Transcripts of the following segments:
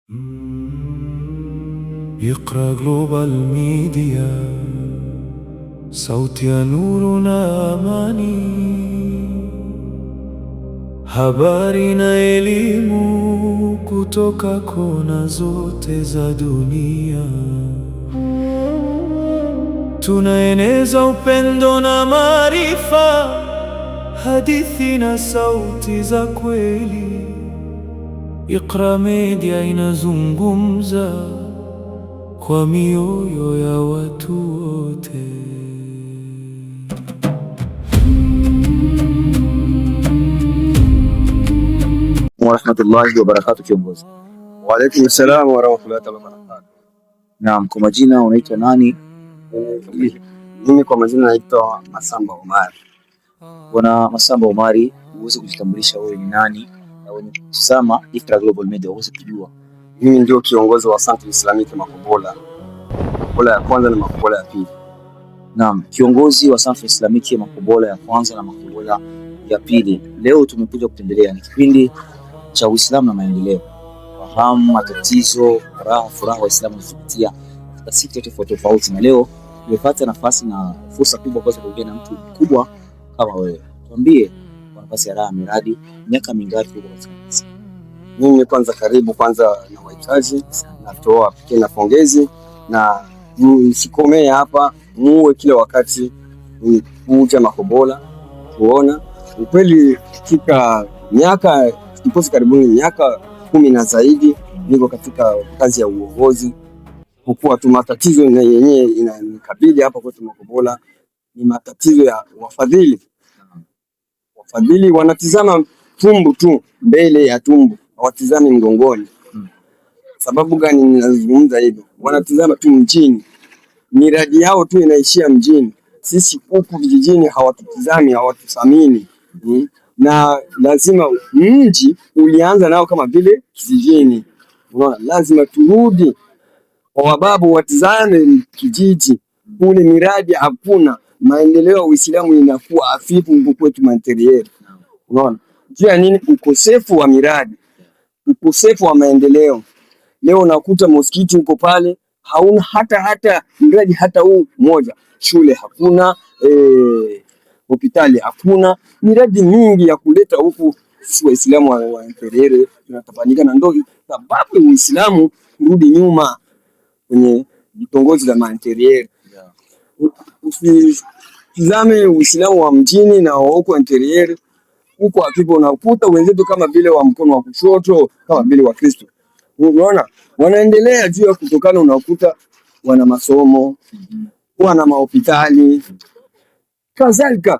Iqra Global Media, sauti ya nuru na amani, habari na elimu kutoka kona zote za dunia. Tunaeneza upendo na maarifa, hadithi na sauti za kweli. Iqra Media inazungumza kwa mioyo ya watu wote. Wa rahmatullahi wa barakatuh. Kiongozi. Wa alaykum salaam wa rahmatullahi wa barakatuh. Naam, kwa majina unaitwa nani? Mimi kwa majina naitwa Masamba Omari. Bwana Masamba Omari, uweze kujitambulisha wewe ni nani na wenye kutazama Iqra Global Media uweze kujua. Mimi ndio kiongozi wa Centre Islamique Makobola. Makobola ya kwanza na Makobola ya pili. Naam, kiongozi wa Centre Islamique Makobola ya kwanza na Makobola ya pili. Leo tumekuja kutembelea ni kipindi cha Uislamu na maendeleo. Fahamu matatizo, furaha Waislamu wanazopitia katika sekta tofauti tofauti, na leo tumepata nafasi na fursa kubwa kuweza kuongea na mtu mkubwa kama wewe. Tuambie kwa nafasi ya raha miradi, miaka mingapi uko katika kazi? Mimi kwanza karibu na wahitaji, natoa pekee na pongezi, na msikomee hapa, muwe kila wakati kuja Makobola kuona ukweli. Katika miaka iposi karibuni miaka 10 na zaidi niko katika kazi ya uongozi, kwa tu matatizo yenyewe inanikabili hapa kwetu Makobola ni matatizo ya wafadhili. Wafadhili wanatizama tumbo tu, mbele ya tumbo, hawatizami mgongoni. Sababu gani ninazungumza hivyo? Wanatizama tu mjini, miradi yao tu inaishia mjini. Sisi huku vijijini hawatutizami, hawatuthamini. Na lazima mji ulianza nao kama vile kijijini. Unaona, lazima turudi kwa wababu, watizame kijiji kule, miradi hakuna, maendeleo ya Uislamu inakuwa hafifu huko kwetu Manteriere. Unaona, jua nini? Ukosefu wa miradi, ukosefu wa maendeleo. Leo nakuta msikiti uko pale hauna hata miradi hata huu moja, shule hakuna, hospitali hakuna, miradi mingi ya kuleta huku. Sisi Waislamu wa Manteriere tunatafanyika, na ndio sababu Uislamu rudi nyuma kwenye vitongoji za Manteriere. Usitizame Uislamu wa mjini na huko Manteriere, huko hapo unakuta wenzetu kama vile wa mkono wa kushoto, kama vile wa Kristo. Unaona, wanaendelea juu ya kutokana, unakuta wana masomo, wana mahospitali, kadhalika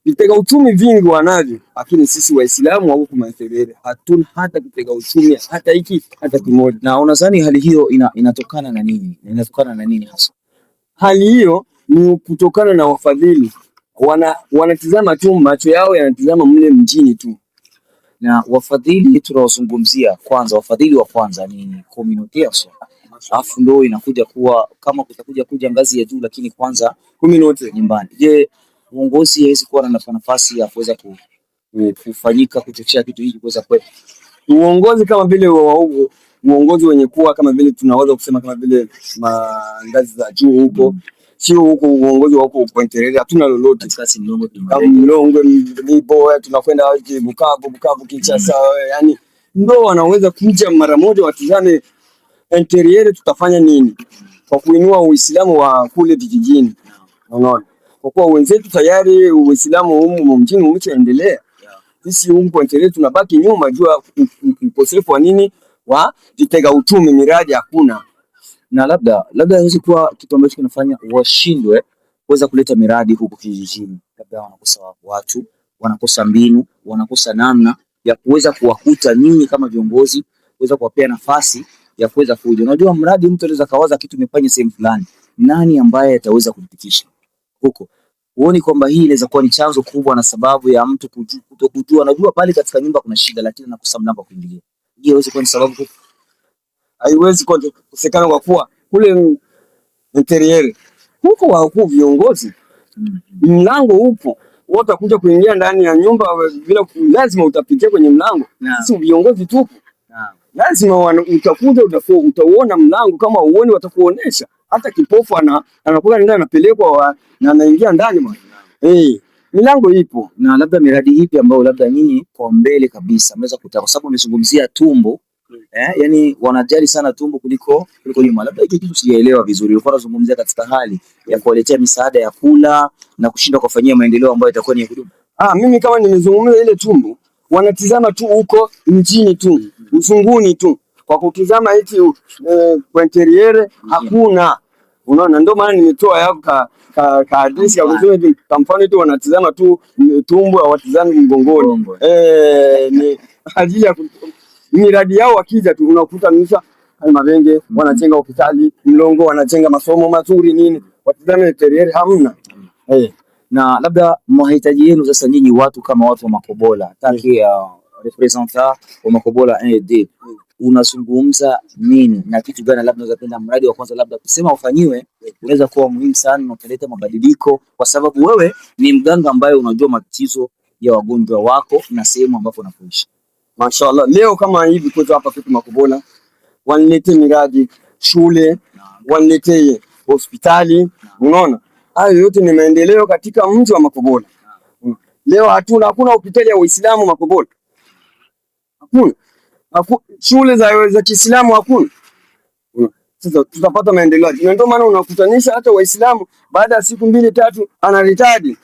vitega uchumi vingi wanavyo, lakini sisi Waislamu huko Manteriere hatuna hata kitega uchumi hata hiki hata kimoja. Na unadhani hali hiyo inatokana na nini? Inatokana na nini hasa? Hali hiyo ni kutokana na wafadhili. Wanatizama tu, macho yao yanatizama mle mjini tu. Na wafadhili tunawazungumzia kwanza, wafadhili wa kwanza ni community, alafu ndio inakuja kuwa kama kutakuja ngazi ya juu, lakini kwanza community nyumbani. Je, uongozi hawezi kuwa na nafasi ya kuweza kufanyika kuchochea kitu hiki kuweza kwa uongozi kama vile uongozi wenye kuwa kama vile tunaweza kusema kama vile ngazi za juu huko, sio huko uongozi wa huko Manteriere hatuna lolote. Sasa Mlongo Mibo tunakwenda Bukavu Kinshasa, yani ndio wanaweza kuja mara moja watizame Manteriere tutafanya nini kwa kuinua Uislamu wa kule vijijini. Unaona, kwa kuwa wenzetu tayari Uislamu humu mjini umeshaendelea, sisi huko Manteriere tunabaki nyuma jua ukosefu wa nini wa vitega uchumi, miradi hakuna. Na labda hawezi kuwa kitu ambacho kinafanya washindwe kuweza kuleta miradi huko kijijini. Labda wanakosa watu, wanakosa mbinu, wanakosa namna ya kuweza kuwakuta nyinyi kama viongozi, kuweza kuwapea nafasi ya kuweza kuja. Unajua, mradi mtu anaweza kawaza kitu umefanya sehemu fulani, nani ambaye ataweza kufikisha huko? Huoni kwamba hii inaweza kuwa ni chanzo kubwa na sababu ya mtu kutokujua? Anajua pale katika nyumba kuna shida, lakini anakosa mlango wa kuingilia. Je, haiwezi kuwa ni sababu? Haiwezi kukosekana kwa kuwa kule Manteriere huko wako viongozi, mlango upo, wote kuja kuingia ndani ya nyumba bila lazima utapitia kwenye mlango. Sisi viongozi tupo. lazima utakuja utauona mlango, kama uone watakuonesha. Hata kipofu anakuwa ndani anapelekwa na anaingia ndani bwana. Milango ipo. Na labda miradi ipi ambayo labda nyinyi kwa mbele kabisa mmeweza kutaka, kwa sababu umezungumzia tumbo yani wanajali sana tumbo kuliko nyuma. Labda hiki kitu sijaelewa vizuri. Ulikuwa unazungumzia katika hali ya kuwaletea misaada ya kula na kushinda kufanyia maendeleo ambayo itakuwa ni ya kudumu. Mimi kama nimezungumza ile tumbo, wanatizama tu huko mjini tu, usunguni tu. Kwa kutizama hichi kwa interiere hakuna. Unaona, ndio maana nimetoa yako ka address ya kusema kwa mfano tu wanatizama tu tumbo, hawatizami mgongoni. Ni ajili ya miradi yao. Wakija tu unakuta nisha Mavenge wanajenga hospitali, Mlongo wanajenga masomo mazuri nini, watizame interiere hamna. Na labda mahitaji yenu sasa nyinyi watu kama watu wa Makobola, taki representant wa Makobola ND, unazungumza nini na kitu gani labda unapenda mradi wa kwanza labda kusema ufanyiwe unaweza kuwa muhimu sana na utaleta mabadiliko, kwa sababu wewe ni mganga ambaye unajua matatizo ya wagonjwa wako na sehemu ambapo unapoishi. Mashaallah, leo kama hivi kwetu hapa kwetu Makobola wanilete miradi shule, wanilete hospitali. Unaona, hayo yote ni maendeleo katika mji wa Makobola. Leo hakuna hospitali ya Waislamu Makobola, hakuna shule za Kiislamu hakuna. Sasa tutapata maendeleo. Ndio maana unakutanisha hata Waislamu baada ya siku 2-3 anaritadi,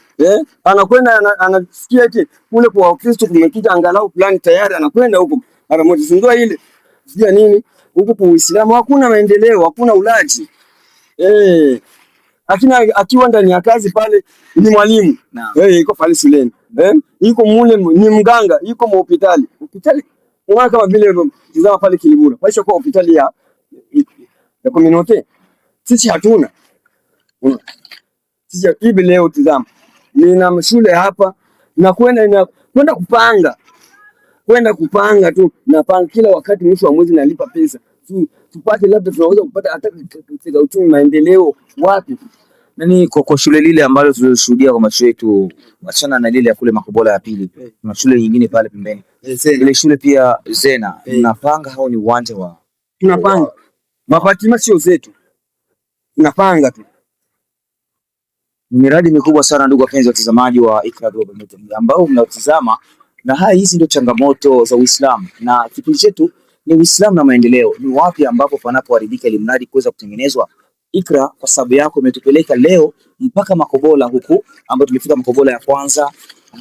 anakwenda anasikia eti kule kwa Wakristo kumekita angalau fulani tayari anakwenda huko mara moja. Sindua ile sija nini huko kwa Uislamu hakuna maendeleo, hakuna ulaji. Akiwa ndani ya kazi pale ni mwalimu. Iko pale shuleni. Iko mule ni mganga, iko mu hospitali. Hospitali unaona kama vile tizama pale Kilibura. Maisha kwa hospitali ya community. Sisi hatuna. Sisi hivi leo tizama. Nina shule hapa na kwenda kupanga tu, napanga kila wakati, mwisho wa mwezi nalipa pesa. Tupate labda tunaweza kupata hata katika uchumi maendeleo wapi. Nani kwa shule lile ambalo tulishuhudia kwa macho yetu, wachana na lile ya kule Makobola ya pili. Kuna shule nyingine pale pembeni. Ile shule pia Zena, tunapanga au ni uwanja wa? Tunapanga. Mapatima sio zetu. Tunapanga tu. Miradi mikubwa sana ndugu wapenzi watazamaji wa Iqra Global Media ambao mnatazama, na hizi ndio changamoto za Uislamu, na kipindi chetu ni Uislamu na maendeleo. Ni wapi ambapo panapoharibika ili mradi kuweza kutengenezwa. Iqra kwa sababu yako imetupeleka leo mpaka Makobola huku, ambapo tumefika Makobola ya kwanza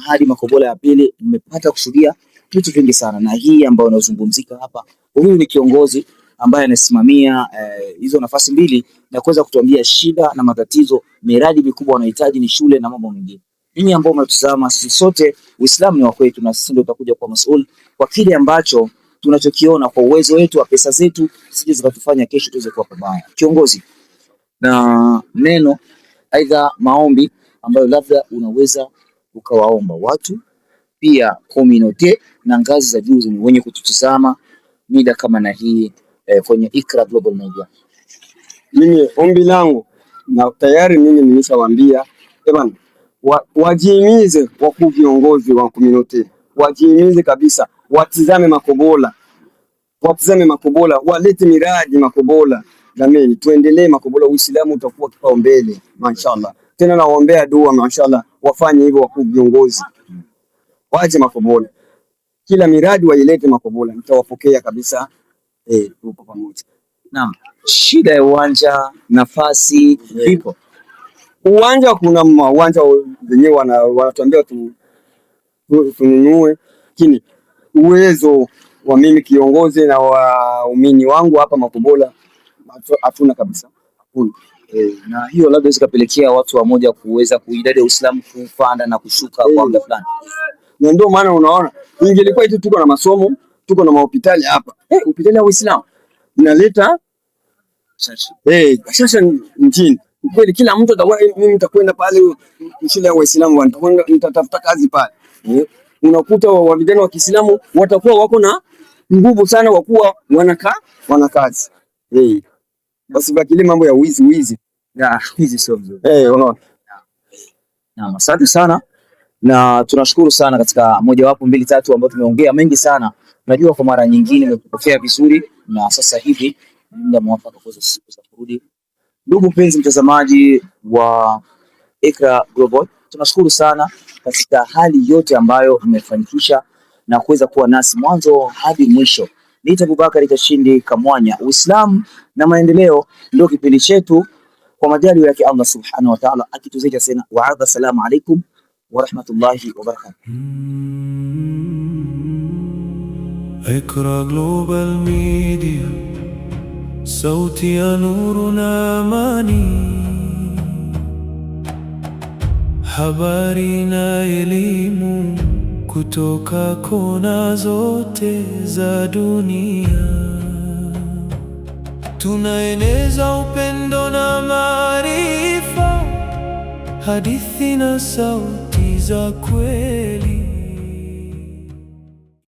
hadi Makobola ya pili. Mmepata kushuhudia vitu vingi sana, na hii ambayo inazungumzika hapa, huyu ni kiongozi ambaye anasimamia hizo nafasi mbili na kuweza kutuambia shida na matatizo, miradi mikubwa wanahitaji ni shule na mambo mengine. Ninyi ambao mnatazama, sisi sote Uislamu ni wa kwetu, na sisi ndio tutakuja kwa masuala kwa kile ambacho tunachokiona kwa uwezo wetu wa pesa zetu, sije zikatufanya kesho tuweze kuwa pabaya. Kiongozi, na neno aidha maombi ambayo labda unaweza ukawaomba watu pia community na ngazi za juu wenye kututazama mida kama na hii kwenye Iqra Global Media. Mimi ombi langu na tayari mimi nimeshawaambia bwana, wajihimize wakuu viongozi wa community, wajihimize kabisa, watizame Makobola, walete miradi Makobola. Jamani, tuendelee Makobola, Uislamu utakuwa kipaumbele mashaallah. Tena nawaombea dua mashaallah, wafanye hivyo wakuu viongozi, waje Makobola, kila miradi wailete Makobola, nitawapokea kabisa. Tupo pamoja. Naam, shida ya uwanja, nafasi vipo. Uwanja kuna uwanja wenyewe wanatuambia tununue, lakini uwezo wa mimi kiongozi na waumini wangu hapa Makobola hatuna kabisa. Na hiyo labda zikapelekea watu wa moja kuweza kuidadi ya Uislamu kupanda na kushuka kwa muda fulani. Na ndio maana unaona ingelikuwa eti tuko na masomo, tuko na hospitali hapa. Hospitali ya Uislamu inaleta sasa nchini. Kweli kila mtu atakuwa mimi nitakwenda pale shule ya Waislamu, nitatafuta kazi pale. Unakuta wa vijana wa Kiislamu watakuwa wako na nguvu sana, wakuwa wana kazi. Basi bakili mambo ya wizi. Hizi sio nzuri. Unaona. Naam, asante sana. Na tunashukuru sana katika mojawapo 2-3 ambao tumeongea mengi sana Najua kwa mara nyingine nimepokea vizuri, na sasa hivi muda mwafaka kuweza kurudi. Ndugu mpenzi mtazamaji wa Iqra Global, tunashukuru sana katika hali yote ambayo mmefanikisha na kuweza kuwa nasi mwanzo hadi mwisho. Niita Abubakar Kashindi Kamwanya. Uislamu na maendeleo ndio kipindi chetu, kwa majaliwa yake Allah subhanahu wa ta'ala akituzeja sana. Wa assalamu alaikum wa rahmatullahi wa barakatuh. Iqra Global Media, sauti ya nuru na amani, habari na elimu kutoka kona zote za dunia. Tunaeneza upendo na maarifa, hadithi na sauti za kweli.